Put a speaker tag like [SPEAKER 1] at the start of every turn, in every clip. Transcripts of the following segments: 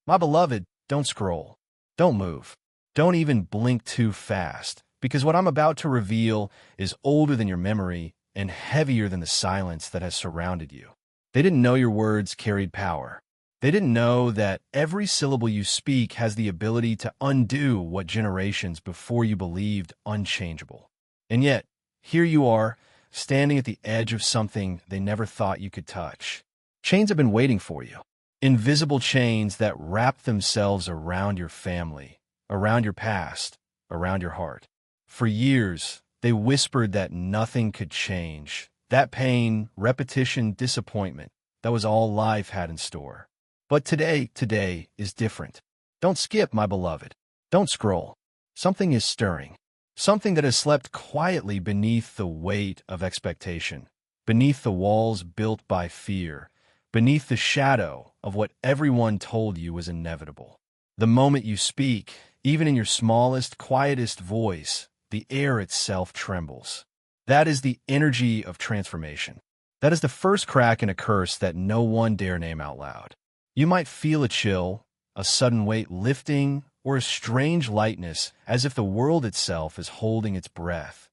[SPEAKER 1] My beloved, don't scroll. Don't move. Don't even blink too fast, because what I'm about to reveal is older than your memory and heavier than the silence that has surrounded you. They didn't know your words carried power. They didn't know that every syllable you speak has the ability to undo what generations before you believed unchangeable. And yet, here you are, standing at the edge of something they never thought you could touch. Chains have been waiting for you. Invisible chains that wrap themselves around your family, around your past, around your heart. For years, they whispered that nothing could change. That pain, repetition, disappointment, that was all life had in store. But today is different. Don't skip, my beloved. Don't scroll. Something is stirring. Something that has slept quietly beneath the weight of expectation, beneath the walls built by fear, beneath the shadow of what everyone told you was inevitable. The moment you speak, even in your smallest, quietest voice, the air itself trembles. That is the energy of transformation. That is the first crack in a curse that no one dare name out loud. You might feel a chill, a sudden weight lifting, or a strange lightness, as if the world itself is holding its breath,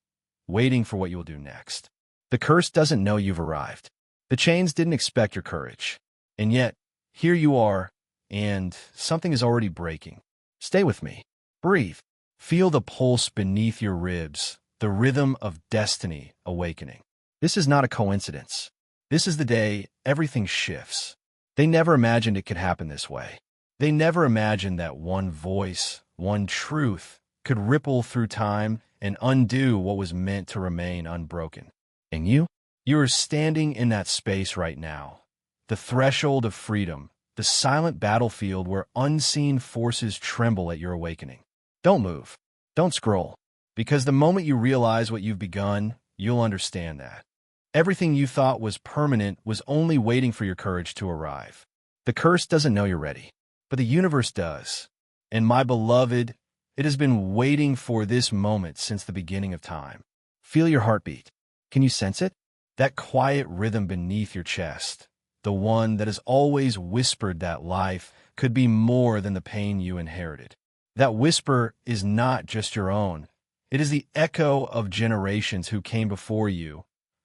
[SPEAKER 1] waiting for what you will do next. The curse doesn't know you've arrived. The chains didn't expect your courage. And yet, here you are, and something is already breaking. Stay with me. Breathe. Feel the pulse beneath your ribs, the rhythm of destiny awakening. This is not a coincidence. This is the day everything shifts. They never imagined it could happen this way. They never imagined that one voice, one truth, could ripple through time and undo what was meant to remain unbroken. And you are standing in that space right now, the threshold of freedom, the silent battlefield where unseen forces tremble at your awakening. Don't move. Don't scroll. Because the moment you realize what you've begun, you'll understand that. Everything you thought was permanent was only waiting for your courage to arrive. The curse doesn't know you're ready, but the universe does. And my beloved, it has been waiting for this moment since the beginning of time. Feel your heartbeat. Can you sense it? That quiet rhythm beneath your chest, the one that has always whispered that life could be more than the pain you inherited. That whisper is not just your own. It is the echo of generations who came before you,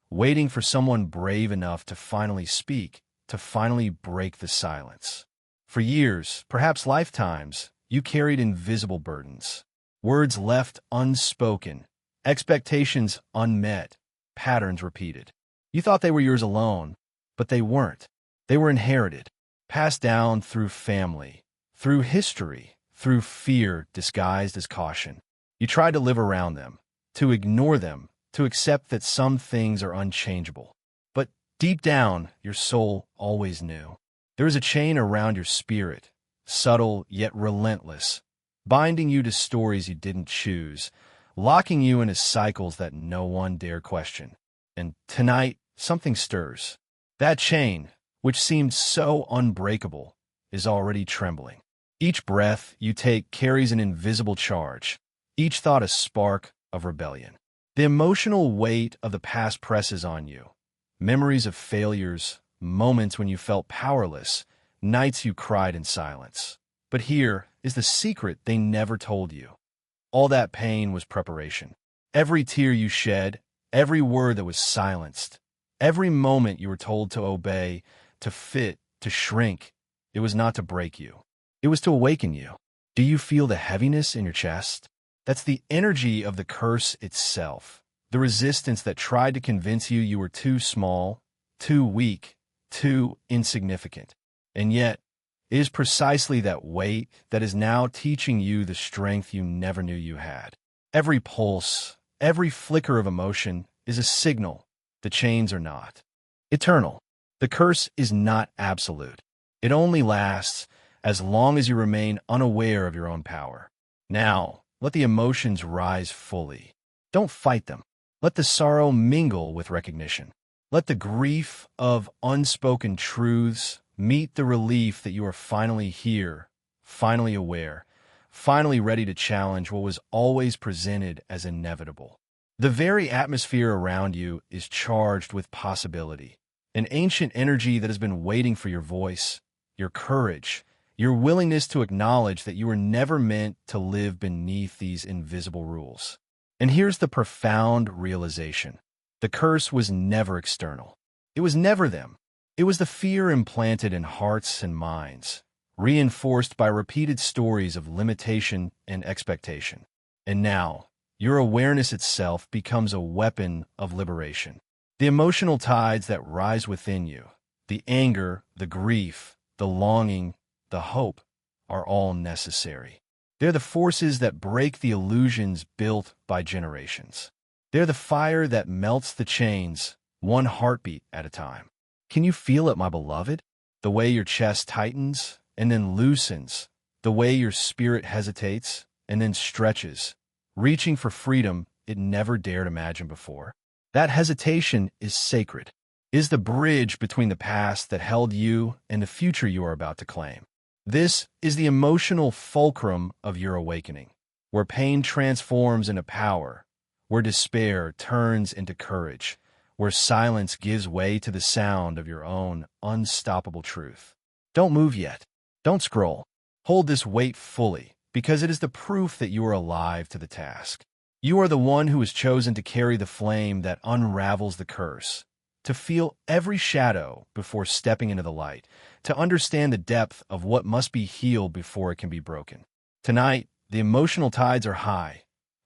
[SPEAKER 1] waiting for someone brave enough to finally speak, to finally break the silence. For years, perhaps lifetimes, you carried invisible burdens, words left unspoken, expectations unmet, patterns repeated. You thought they were yours alone, but they weren't. They were inherited, passed down through family, through history, through fear disguised as caution. You tried to live around them, to ignore them, to accept that some things are unchangeable. But deep down, your soul always knew. There is a chain around your spirit, subtle yet relentless, binding you to stories you didn't choose, locking you into cycles that no one dare question. And tonight, something stirs. That chain, which seemed so unbreakable, is already trembling. Each breath you take carries an invisible charge, each thought a spark of rebellion. The emotional weight of the past presses on you. Memories of failures, moments when you felt powerless, nights you cried in silence. But here is the secret they never told you. All that pain was preparation. Every tear you shed, every word that was silenced, every moment you were told to obey, to fit, to shrink, it was not to break you. It was to awaken you. Do you feel the heaviness in your chest? That's the energy of the curse itself, the resistance that tried to convince you you were too small, too weak, too insignificant. And yet, it is precisely that weight that is now teaching you the strength you never knew you had. Every pulse, every flicker of emotion is a signal. The chains are not eternal. The curse is not absolute. It only lasts as long as you remain unaware of your own power. Now, let the emotions rise fully. Don't fight them. Let the sorrow mingle with recognition. Let the grief of unspoken truths meet the relief that you are finally here, finally aware, finally ready to challenge what was always presented as inevitable. The very atmosphere around you is charged with possibility, an ancient energy that has been waiting for your voice, your courage, your willingness to acknowledge that you were never meant to live beneath these invisible rules. And here's the profound realization. The curse was never external. It was never them. It was the fear implanted in hearts and minds, reinforced by repeated stories of limitation and expectation. And now, your awareness itself becomes a weapon of liberation. The emotional tides that rise within you, the anger, the grief, the longing, the hope, are all necessary. They're the forces that break the illusions built by generations. They're the fire that melts the chains, one heartbeat at a time. Can you feel it, my beloved? The way your chest tightens and then loosens, the way your spirit hesitates and then stretches, reaching for freedom it never dared imagine before. That hesitation is sacred, is the bridge between the past that held you and the future you are about to claim. This is the emotional fulcrum of your awakening, where pain transforms into power, where despair turns into courage, where silence gives way to the sound of your own unstoppable truth. Don't move yet. Don't scroll. Hold this weight fully, because it is the proof that you are alive to the task. You are the one who has chosen to carry the flame that unravels the curse, to feel every shadow before stepping into the light, to understand the depth of what must be healed before it can be broken. Tonight, the emotional tides are high,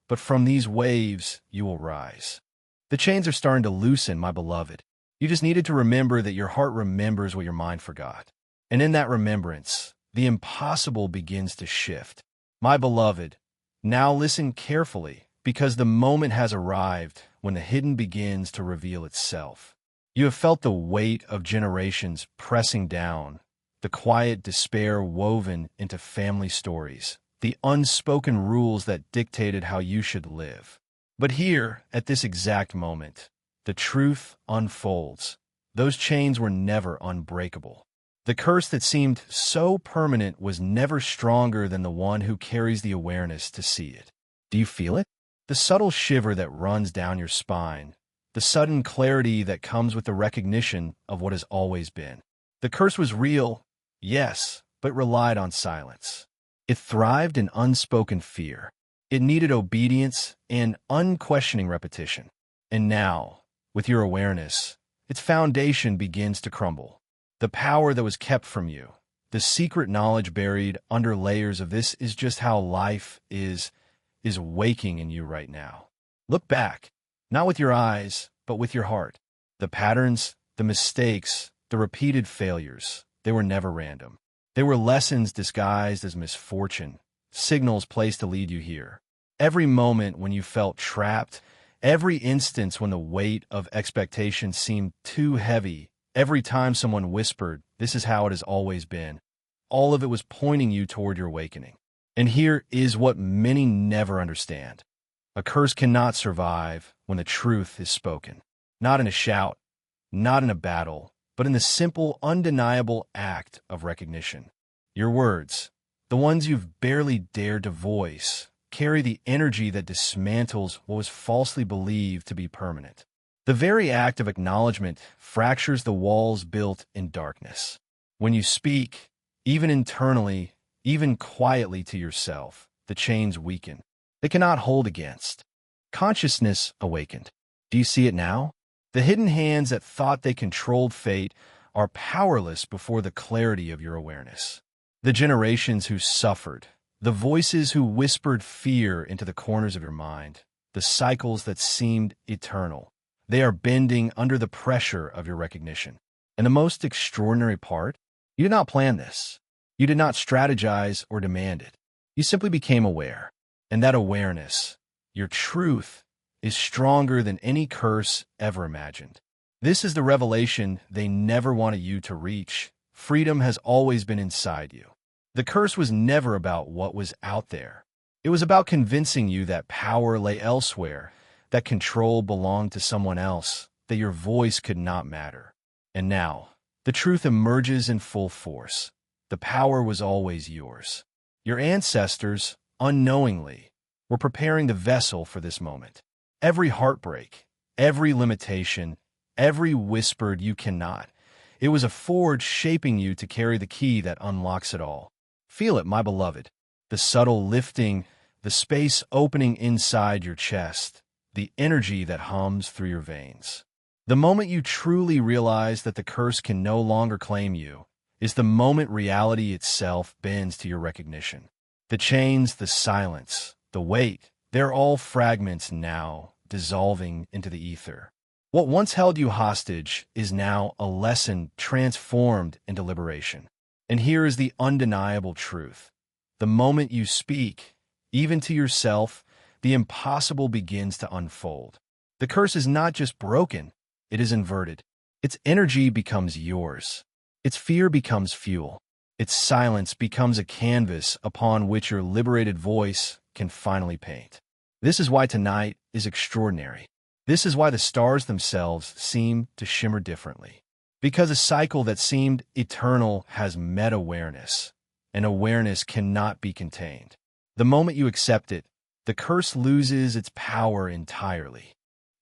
[SPEAKER 1] but from these waves you will rise. The chains are starting to loosen, my beloved. You just needed to remember that your heart remembers what your mind forgot. And in that remembrance, the impossible begins to shift. My beloved, now listen carefully, because the moment has arrived when the hidden begins to reveal itself. You have felt the weight of generations pressing down, the quiet despair woven into family stories, the unspoken rules that dictated how you should live. But here, at this exact moment, the truth unfolds. Those chains were never unbreakable. The curse that seemed so permanent was never stronger than the one who carries the awareness to see it. Do you feel it? The subtle shiver that runs down your spine, the sudden clarity that comes with the recognition of what has always been. The curse was real, yes, but relied on silence. It thrived in unspoken fear. It needed obedience and unquestioning repetition. And now, with your awareness, its foundation begins to crumble. The power that was kept from you, the secret knowledge buried under layers of this is just how life is waking in you right now. Look back, not with your eyes, but with your heart. The patterns, the mistakes, the repeated failures, they were never random. They were lessons disguised as misfortune, signals placed to lead you here. Every moment when you felt trapped, every instance when the weight of expectation seemed too heavy, every time someone whispered, "This is how it has always been," all of it was pointing you toward your awakening. And here is what many never understand. A curse cannot survive when the truth is spoken. Not in a shout, not in a battle, but in the simple, undeniable act of recognition. Your words, the ones you've barely dared to voice, carry the energy that dismantles what was falsely believed to be permanent. The very act of acknowledgement fractures the walls built in darkness. When you speak, even internally, even quietly to yourself, the chains weaken. They cannot hold against. Consciousness awakened. Do you see it now? The hidden hands that thought they controlled fate are powerless before the clarity of your awareness. The generations who suffered, the voices who whispered fear into the corners of your mind, the cycles that seemed eternal, they are bending under the pressure of your recognition. And the most extraordinary part, you did not plan this. You did not strategize or demand it. You simply became aware. And that awareness, your truth, is stronger than any curse ever imagined. This is the revelation they never wanted you to reach. Freedom has always been inside you. The curse was never about what was out there. It was about convincing you that power lay elsewhere, that control belonged to someone else, that your voice could not matter. And now, the truth emerges in full force. The power was always yours. Your ancestors, unknowingly, were preparing the vessel for this moment. Every heartbreak, every limitation, every whispered "you cannot," it was a forge shaping you to carry the key that unlocks it all. Feel it, my beloved. The subtle lifting, the space opening inside your chest, the energy that hums through your veins. The moment you truly realize that the curse can no longer claim you is the moment reality itself bends to your recognition. The chains, the silence, the weight, they're all fragments now, dissolving into the ether. What once held you hostage is now a lesson transformed into liberation. And here is the undeniable truth. The moment you speak, even to yourself, the impossible begins to unfold. The curse is not just broken, it is inverted. Its energy becomes yours. Its fear becomes fuel. Its silence becomes a canvas upon which your liberated voice can finally paint. This is why tonight is extraordinary. This is why the stars themselves seem to shimmer differently. Because a cycle that seemed eternal has meta-awareness, and awareness cannot be contained. The moment you accept it, the curse loses its power entirely.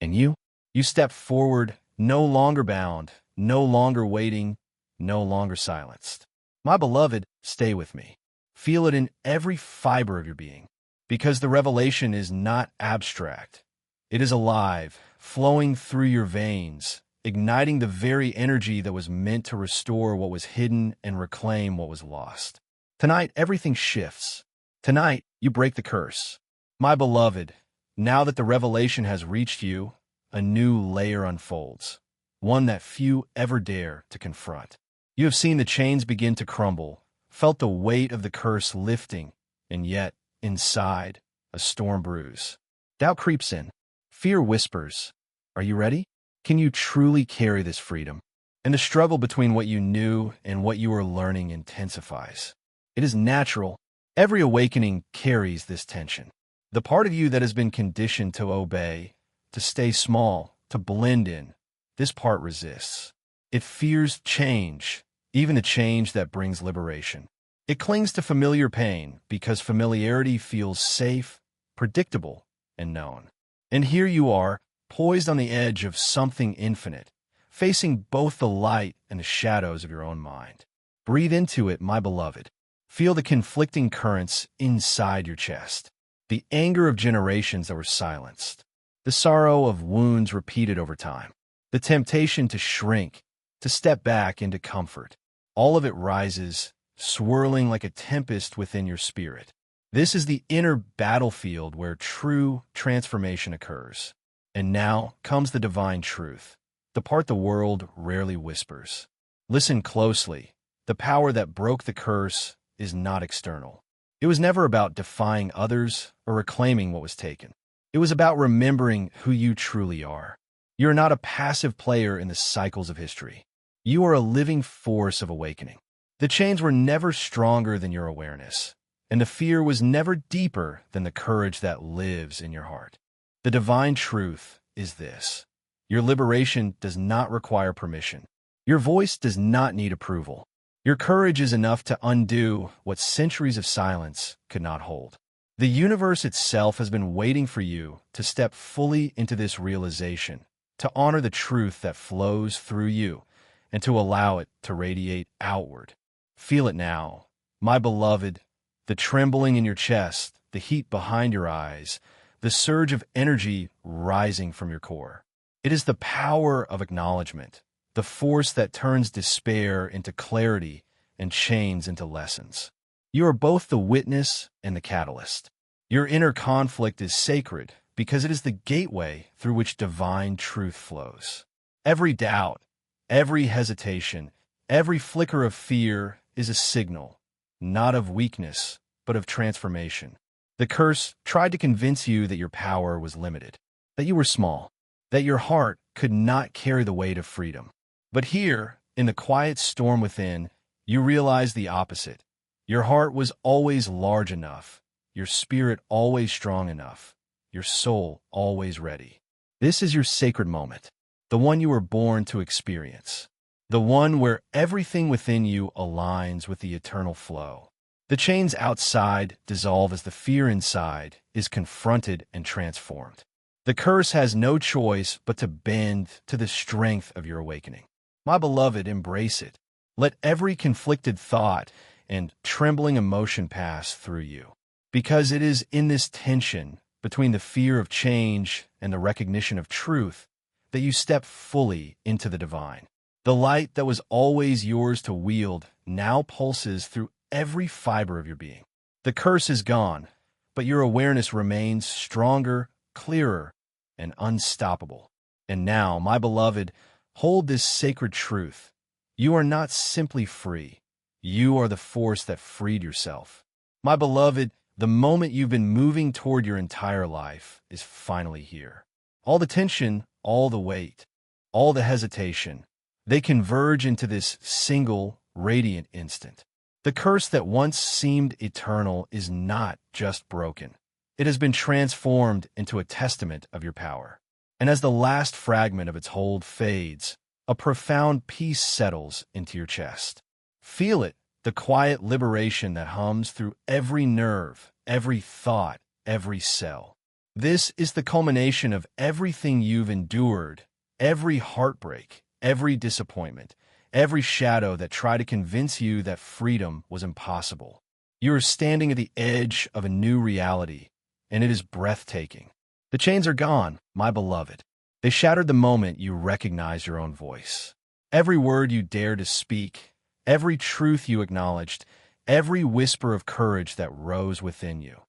[SPEAKER 1] And you step forward, no longer bound, no longer waiting, no longer silenced. My beloved, stay with me. Feel it in every fiber of your being, because the revelation is not abstract. It is alive, flowing through your veins, igniting the very energy that was meant to restore what was hidden and reclaim what was lost. Tonight, everything shifts. Tonight, you break the curse. My beloved, now that the revelation has reached you, a new layer unfolds, one that few ever dare to confront. You have seen the chains begin to crumble, felt the weight of the curse lifting, and yet, inside, a storm brews. Doubt creeps in. Fear whispers. Are you ready? Can you truly carry this freedom? And the struggle between what you knew and what you are learning intensifies. It is natural. Every awakening carries this tension. The part of you that has been conditioned to obey, to stay small, to blend in, this part resists. It fears change, even the change that brings liberation. It clings to familiar pain because familiarity feels safe, predictable, and known. And here you are, poised on the edge of something infinite, facing both the light and the shadows of your own mind. Breathe into it, my beloved. Feel the conflicting currents inside your chest. The anger of generations that were silenced. The sorrow of wounds repeated over time. The temptation to shrink, to step back into comfort. All of it rises, swirling like a tempest within your spirit. This is the inner battlefield where true transformation occurs. And now comes the divine truth, the part the world rarely whispers. Listen closely. The power that broke the curse is not external. It was never about defying others or reclaiming what was taken. It was about remembering who you truly are. You're not a passive player in the cycles of history. You are a living force of awakening. The chains were never stronger than your awareness, and the fear was never deeper than the courage that lives in your heart. The divine truth is this. Your liberation does not require permission. Your voice does not need approval. Your courage is enough to undo what centuries of silence could not hold. The universe itself has been waiting for you to step fully into this realization, to honor the truth that flows through you, and to allow it to radiate outward. Feel it now, my beloved, the trembling in your chest, the heat behind your eyes, the surge of energy rising from your core. It is the power of acknowledgement, the force that turns despair into clarity and chains into lessons. You are both the witness and the catalyst. Your inner conflict is sacred because it is the gateway through which divine truth flows. Every doubt, every hesitation, every flicker of fear is a signal, not of weakness, but of transformation. The curse tried to convince you that your power was limited, that you were small, that your heart could not carry the weight of freedom. But here, in the quiet storm within, you realize the opposite. Your heart was always large enough, your spirit always strong enough, your soul always ready. This is your sacred moment, the one you were born to experience, the one where everything within you aligns with the eternal flow. The chains outside dissolve as the fear inside is confronted and transformed. The curse has no choice but to bend to the strength of your awakening. My beloved, embrace it. Let every conflicted thought, and trembling emotion pass through you. Because it is in this tension between the fear of change and the recognition of truth that you step fully into the divine. The light that was always yours to wield now pulses through every fiber of your being. The curse is gone, but your awareness remains stronger, clearer, and unstoppable. And now, my beloved, hold this sacred truth. You are not simply free. You are the force that freed yourself. My beloved, the moment you've been moving toward your entire life is finally here. All the tension, all the weight, all the hesitation, they converge into this single, radiant instant. The curse that once seemed eternal is not just broken. It has been transformed into a testament of your power. And as the last fragment of its hold fades, a profound peace settles into your chest. Feel it, the quiet liberation that hums through every nerve, every thought, every cell. This is the culmination of everything you've endured, every heartbreak, every disappointment, every shadow that tried to convince you that freedom was impossible. You are standing at the edge of a new reality, and it is breathtaking. The chains are gone, my beloved. They shattered the moment you recognized your own voice. Every word you dared to speak, every truth you acknowledged, every whisper of courage that rose within you,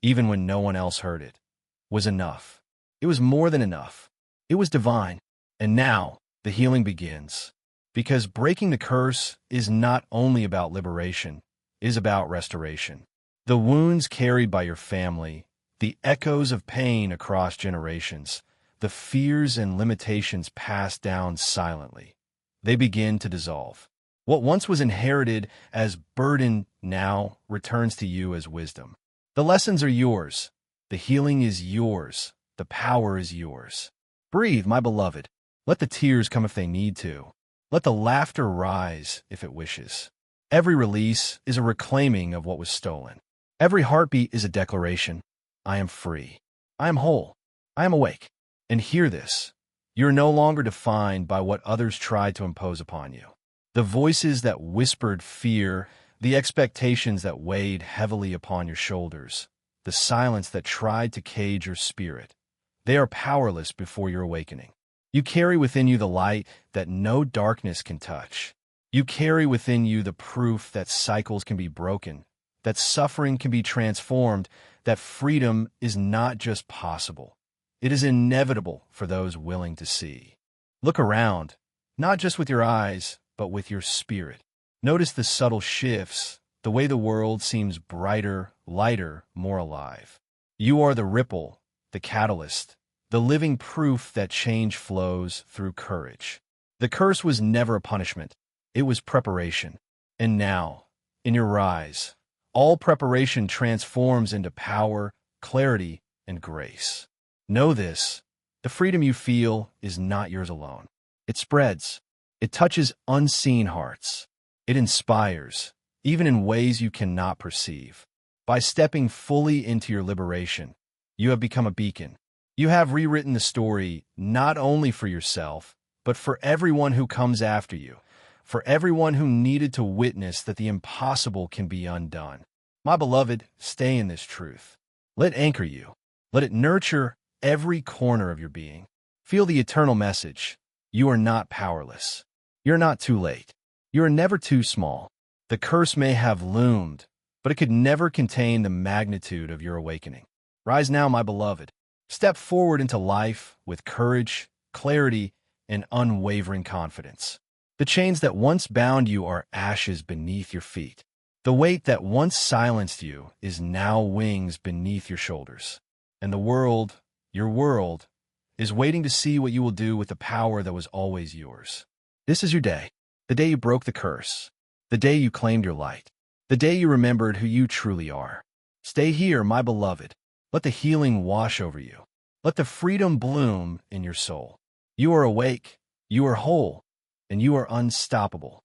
[SPEAKER 1] even when no one else heard it, was enough. It was more than enough. It was divine. And now, the healing begins. Because breaking the curse is not only about liberation, it is about restoration. The wounds carried by your family, the echoes of pain across generations, the fears and limitations passed down silently, they begin to dissolve. What once was inherited as burden now returns to you as wisdom. The lessons are yours. The healing is yours. The power is yours. Breathe, my beloved. Let the tears come if they need to. Let the laughter rise if it wishes. Every release is a reclaiming of what was stolen. Every heartbeat is a declaration. I am free. I am whole. I am awake. And hear this. You are no longer defined by what others tried to impose upon you. The voices that whispered fear, the expectations that weighed heavily upon your shoulders, the silence that tried to cage your spirit, they are powerless before your awakening. You carry within you the light that no darkness can touch. You carry within you the proof that cycles can be broken, that suffering can be transformed, that freedom is not just possible. It is inevitable for those willing to see. Look around, not just with your eyes, but with your spirit. Notice the subtle shifts, the way the world seems brighter, lighter, more alive. You are the ripple, the catalyst, the living proof that change flows through courage. The curse was never a punishment. It was preparation. And now, in your rise, all preparation transforms into power, clarity, and grace. Know this, the freedom you feel is not yours alone. It spreads. It touches unseen hearts. It inspires, even in ways you cannot perceive. By stepping fully into your liberation, you have become a beacon. You have rewritten the story not only for yourself, but for everyone who comes after you, for everyone who needed to witness that the impossible can be undone. My beloved, stay in this truth. Let it anchor you. Let it nurture every corner of your being. Feel the eternal message. You are not powerless. You're not too late. You are never too small. The curse may have loomed, but it could never contain the magnitude of your awakening. Rise now, my beloved. Step forward into life with courage, clarity, and unwavering confidence. The chains that once bound you are ashes beneath your feet. The weight that once silenced you is now wings beneath your shoulders. And the world, your world, is waiting to see what you will do with the power that was always yours. This is your day, the day you broke the curse, the day you claimed your light, the day you remembered who you truly are. Stay here, my beloved. Let the healing wash over you. Let the freedom bloom in your soul. You are awake, you are whole, and you are unstoppable.